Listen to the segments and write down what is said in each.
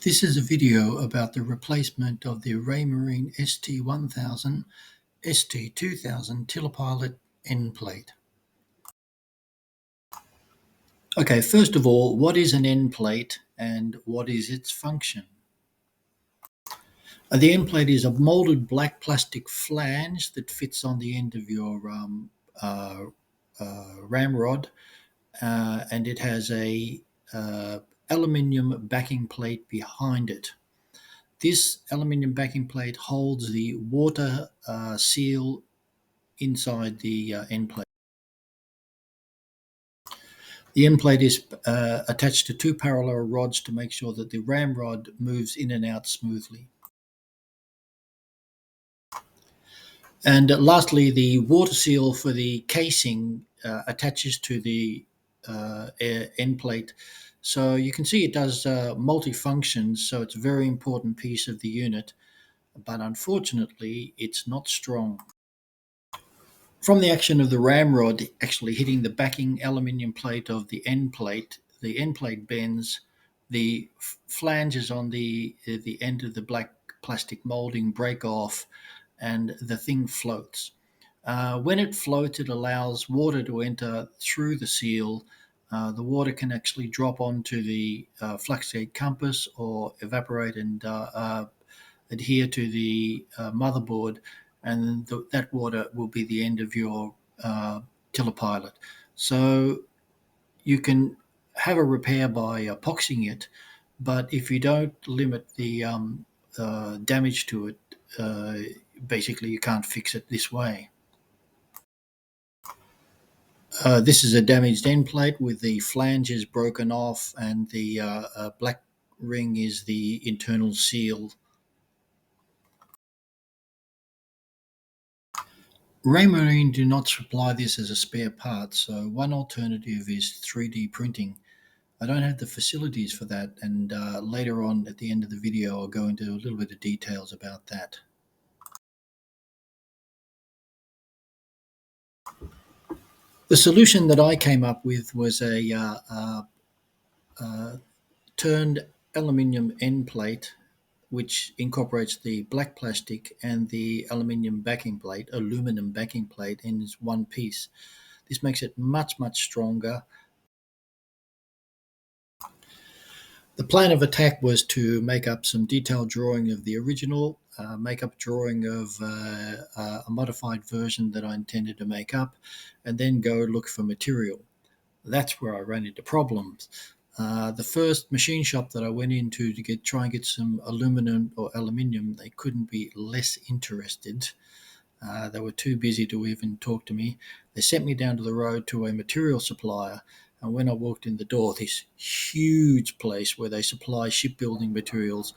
This is a video about the replacement of the Ramarine ST1000 ST2000 Tillerpilot endplate. Okay, first of all, what is an endplate and what is its function? The endplate is a molded black plastic flange that fits on the end of your uh, ramrod, and it has a aluminium backing plate behind it. This aluminium backing plate holds the water seal inside the end plate. The end plate is attached to two parallel rods to make sure that the ramrod moves in and out smoothly. And lastly, the water seal for the casing attaches to the end plate. So you can see it does multi-functions, so it's a very important piece of the unit, but unfortunately it's not strong. From the action of the ramrod actually hitting the backing aluminium plate of the end plate bends, the flanges on the end of the black plastic molding break off, and the thing floats. When it floats, it allows water to enter through the seal. The water can actually drop onto the fluxgate compass or evaporate and adhere to the motherboard, and that water will be the end of your Tillerpilot. So you can have a repair by epoxying it, but if you don't limit the damage to it, uh, basically you can't fix it this way. This is a damaged end plate with the flanges broken off, and the black ring is the internal seal. Ramarine do not supply this as a spare part, so one alternative is 3D printing. I don't have the facilities for that, and later on at the end of the video I'll go into a little bit of details about that. The solution that I came up with was a turned aluminium end plate which incorporates the black plastic and the aluminum backing plate in one piece. This makes it much stronger. The plan of attack was to make up some detailed drawing of the original, make up a drawing of a modified version that I intended to make up, and then go look for material. That's where I ran into problems. The first machine shop that I went into to try and get some aluminum or aluminium, they couldn't be less interested. They were too busy to even talk to me. They sent me down to the road to a material supplier, and when I walked in the door, this huge place where they supply shipbuilding materials,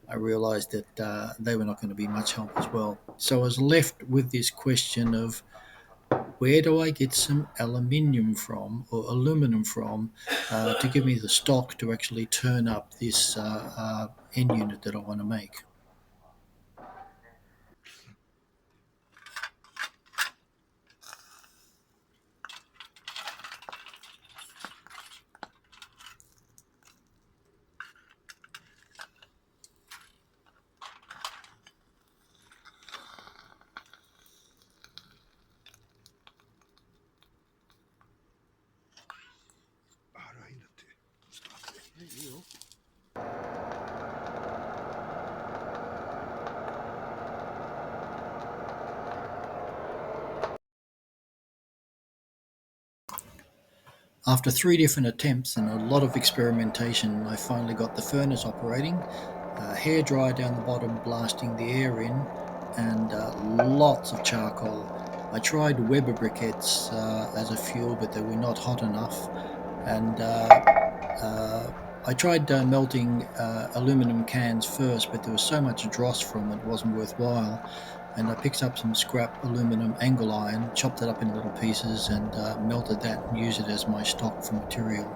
I realized that they were not going to be much help as well. So I was left with this question of where do I get some aluminium from or aluminum from to give me the stock to actually turn up this end unit that I want to make. After 3 different attempts and a lot of experimentation, I finally got the furnace operating, hair dryer down the bottom blasting the air in, and lots of charcoal. I tried Weber briquettes as a fuel, but they were not hot enough, and I tried melting aluminum cans first, but there was so much dross from it wasn't worthwhile. And I picked up some scrap aluminum angle iron, chopped it up in little pieces, and melted that and used it as my stock for material.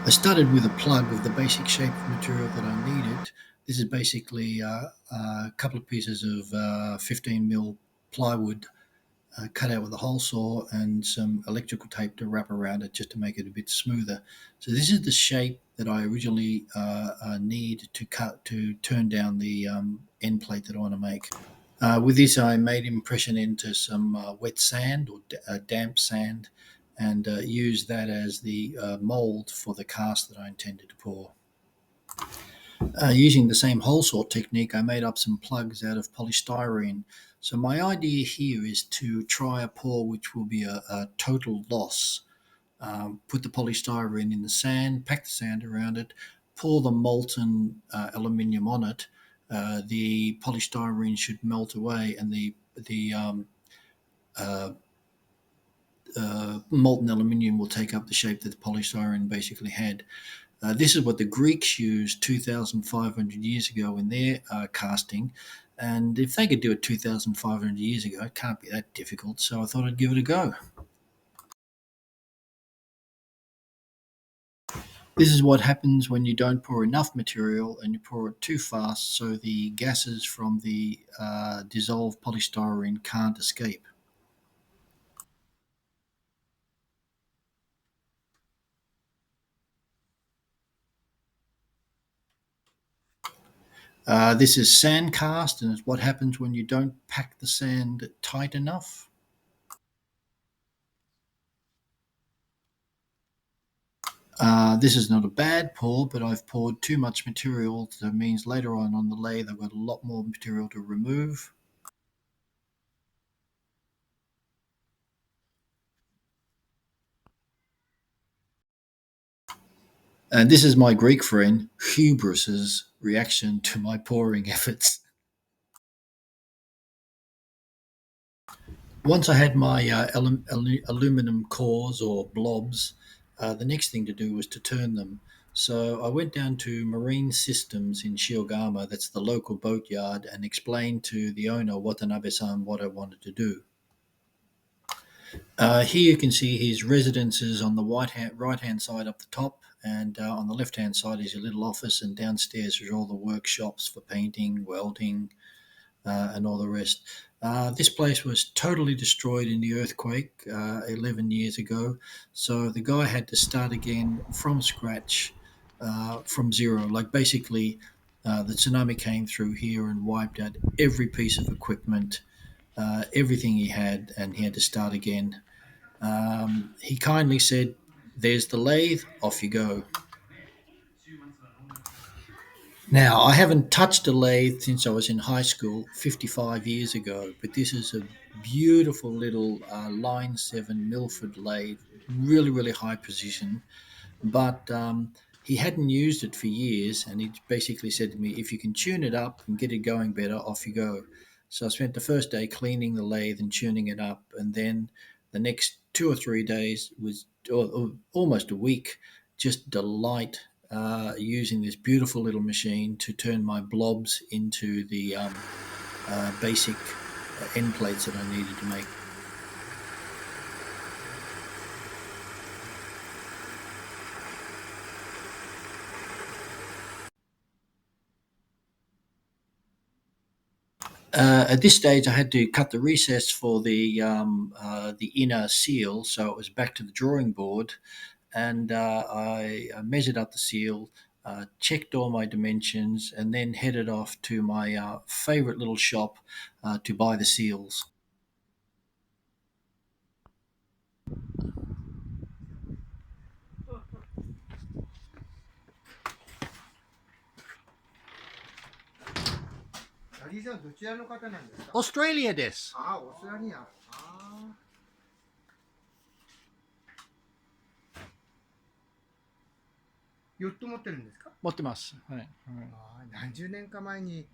I started with a plug of the basic shape of material that I needed. This is basically a couple of pieces of 15 mil plywood cut out with a hole saw and some electrical tape to wrap around it just to make it a bit smoother. So this is the shape that I originally need to cut to turn down the end plate that I want to make. With this, I made impression into some wet sand or damp sand and used that as the mold for the cast that I intended to pour. Using the same hole saw technique, I made up some plugs out of polystyrene. So my idea here is to try a pour which will be a total loss. Put the polystyrene in the sand, pack the sand around it, pour the molten aluminium on it. The polystyrene should melt away, and the uh, molten aluminium will take up the shape that the polystyrene basically had. This is what the Greeks used 2,500 years ago in their casting. And if they could do it 2,500 years ago, it can't be that difficult. So I thought I'd give it a go. This is what happens when you don't pour enough material and you pour it too fast, so the gases from the dissolved polystyrene can't escape. This is sand cast, and it's what happens when you don't pack the sand tight enough. This is not a bad pour, but I've poured too much material. That means later on the lathe, I've got a lot more material to remove. And this is my Greek friend, Hubris's reaction to my pouring efforts. Once I had my aluminum cores or blobs, the next thing to do was to turn them. So I went down to Marine Systems in Shiogama, that's the local boatyard, and explained to the owner, Watanabe-san, what I wanted to do. Here you can see his residences on the right hand side up the top, and on the left hand side is a little office, and downstairs are all the workshops for painting, welding, and all the rest. This place was totally destroyed in the earthquake 11 years ago, so the guy had to start again from scratch, from zero. Like basically, the tsunami came through here and wiped out every piece of equipment, everything he had, and he had to start again. He kindly said, "There's the lathe, off you go." Now, I haven't touched a lathe since I was in high school 55 years ago, but this is a beautiful little Line 7 Milford lathe, really, really high precision. But he hadn't used it for years, and he basically said to me, "If you can tune it up and get it going better, off you go." So I spent the first day cleaning the lathe and tuning it up, and then the next 2 or 3 days was or almost a week, just delight using this beautiful little machine to turn my blobs into the basic end plates that I needed to make. At this stage, I had to cut the recess for the inner seal, so it was back to the drawing board, and I measured up the seal, checked all my dimensions, and then headed off to my favorite little shop to buy the seals. ダディさんどちらの方なんですか？Australia です。ああ、オーストラリア。ああ。ヨット持ってるんですか？持ってます。はい。ああ、何十年か前に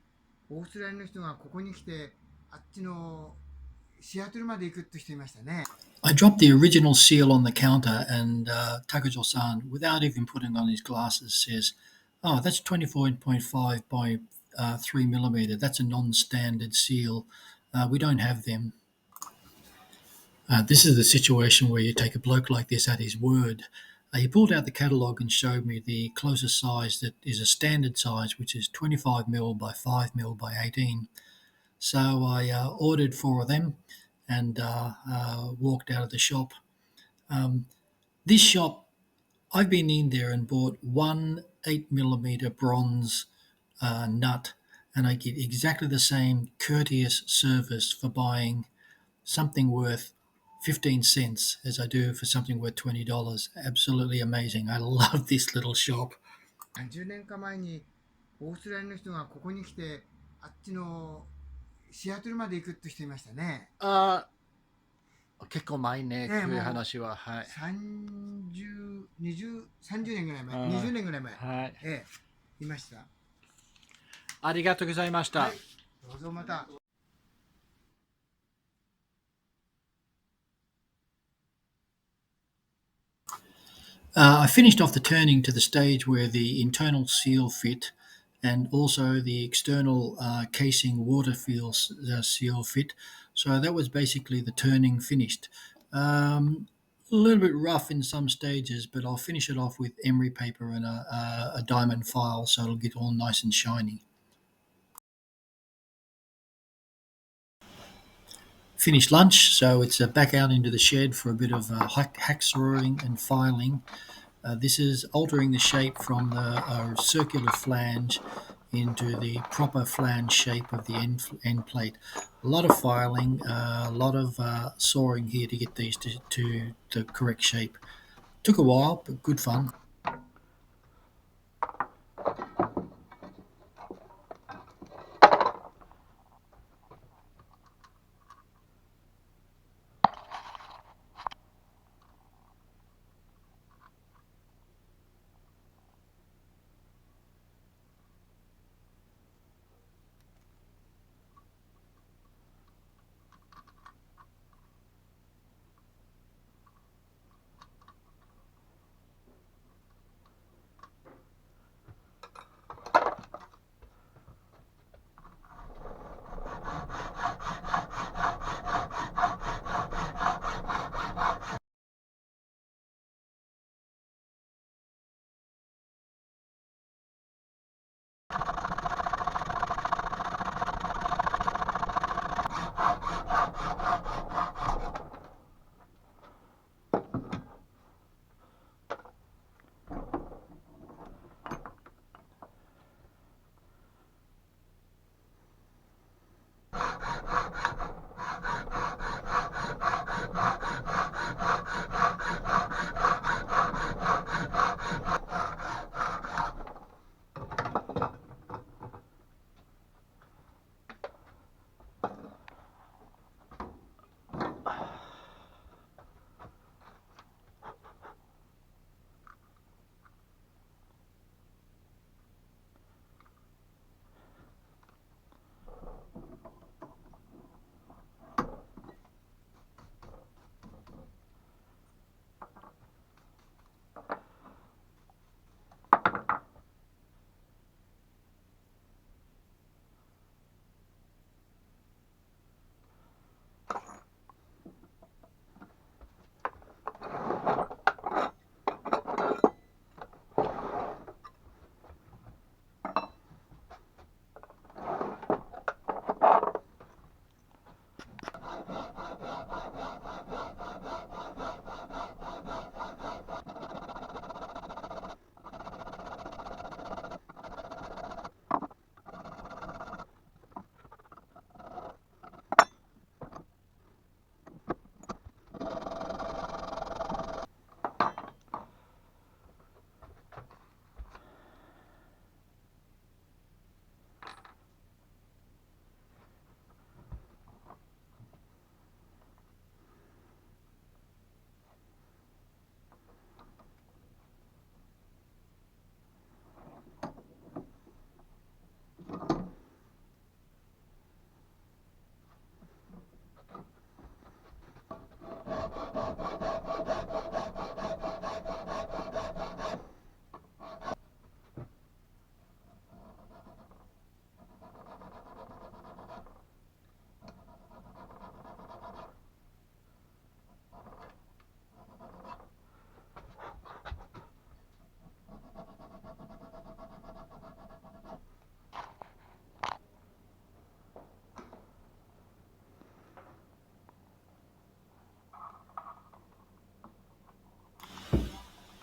オーストラリアの人がここに来てあっちのシアトルまで行くって人いましたね。I dropped the original seal on the counter, and Takajo-san, without even putting on his glasses, says, "Oh, that's 24.5 by 3 millimeter. That's a non-standard seal. We don't have them." This is the situation where you take a bloke like this at his word. He pulled out the catalogue and showed me the closest size that is a standard size, which is 25 by 5 by 18. So I ordered four of them and walked out of the shop. Um, this shop, I've been in there and bought one 8 millimeter bronze nut, and I get exactly the same courteous service for buying something worth 15 cents as I do for something worth $20. Absolutely amazing. I love this little shop. 10年か前にオーストラリアの人がここに来てあっちのシアトルまで行くって人いましたね。結構前ね、ねえ、こういうもう話は。はい。30、20、30年ぐらい前、はい20年ぐらい前、はい。いました。ありがとうございました。はい、どうぞまた。I finished off the turning to the stage where the internal seal fit and also the external casing water seal fit. So that was basically the turning finished. A little bit rough in some stages, but I'll finish it off with emery paper and a diamond file so it'll get all nice and shiny. Finished lunch, so it's back out into the shed for a bit of hacksawing and filing. This is altering the shape from the circular flange into the proper flange shape of the end plate. A lot of filing, a lot of sawing here to get these to the correct shape. Took a while, but good fun.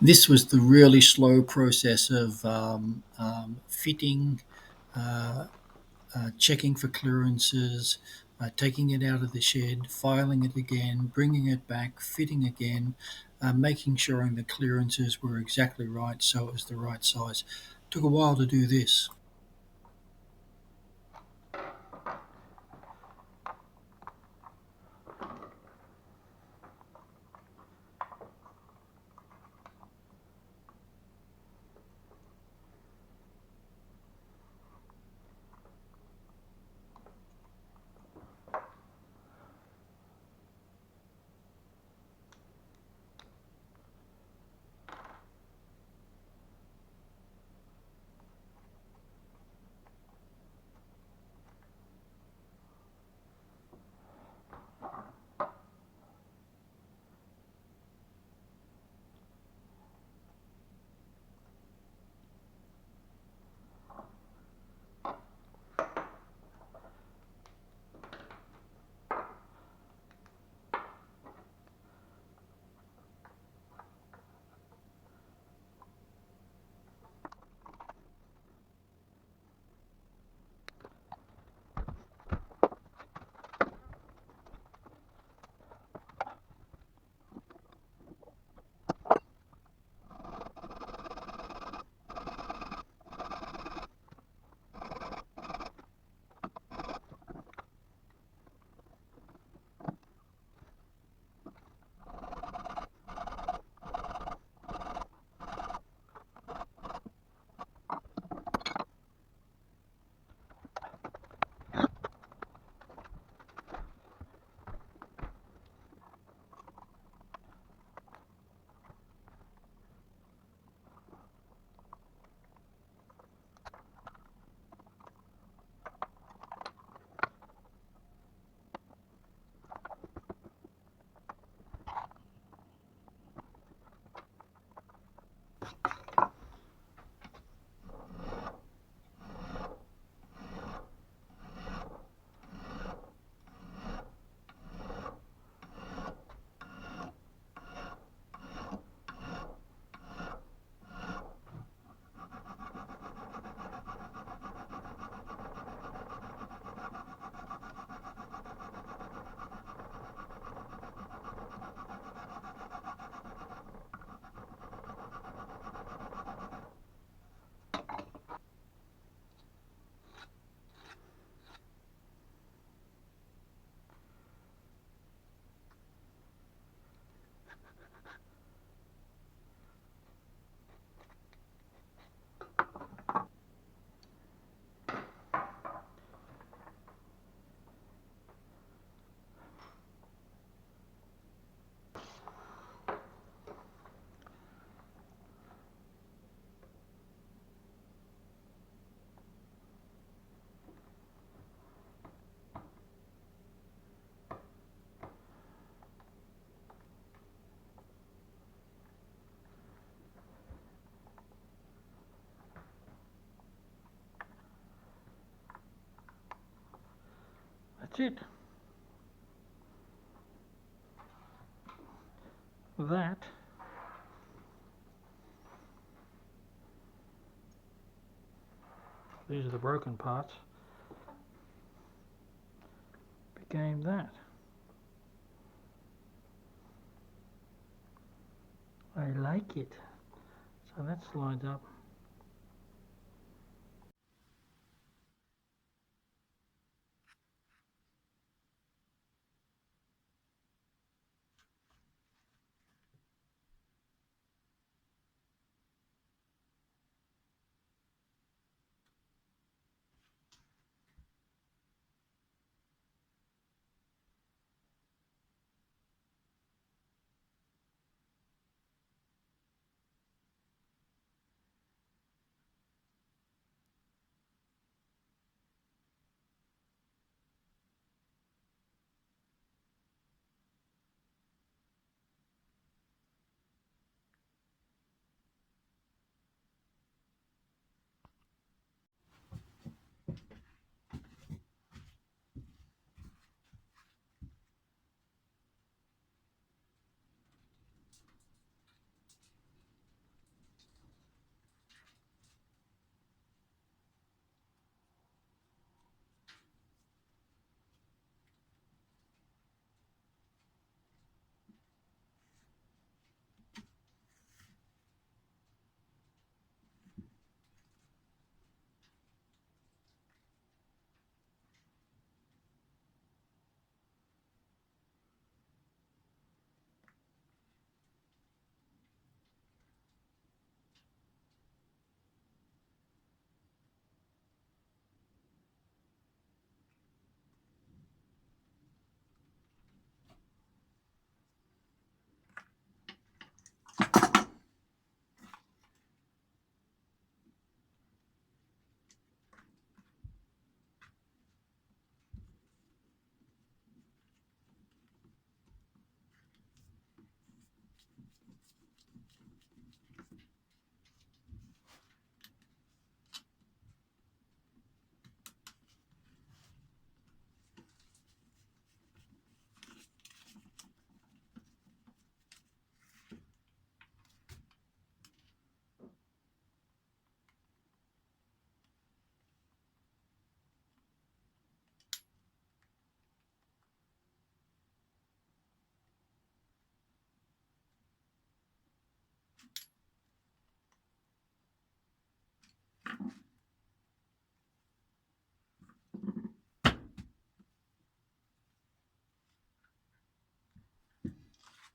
This was the really slow process of fitting, uh, checking for clearances, taking it out of the shed, filing it again, bringing it back, fitting again, making sure the clearances were exactly right so it was the right size. Took a while to do this. That's it. That these are the broken parts, became that. I like it. So that slides up.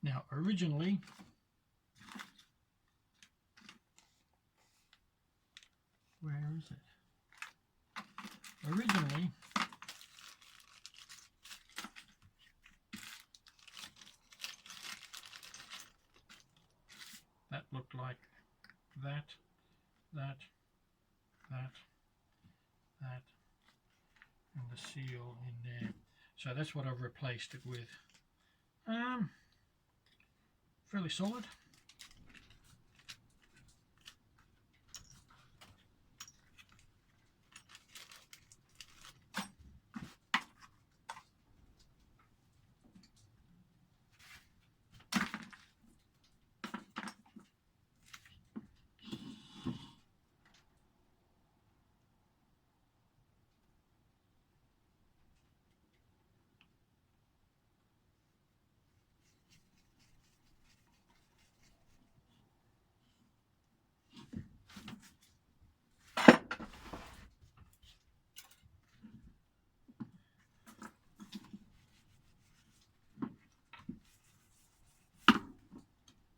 Now, originally, where is it? Originally, that looked like that, that, that, that, and the seal in there. So that's what I've replaced it with. Fairly solid.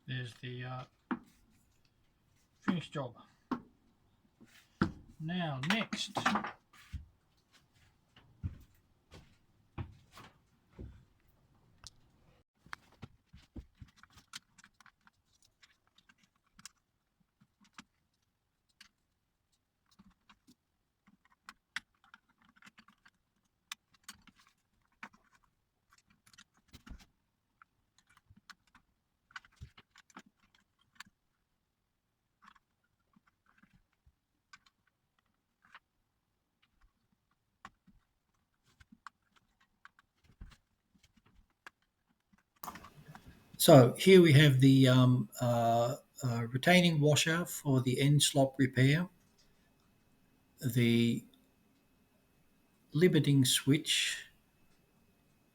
There's the finished job. Now next, so here we have the retaining washer for the end slop repair, the limiting switch,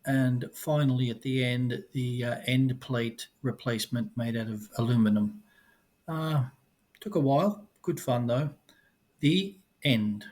and finally at the end the end plate replacement made out of aluminum. Took a while, good fun though. The end.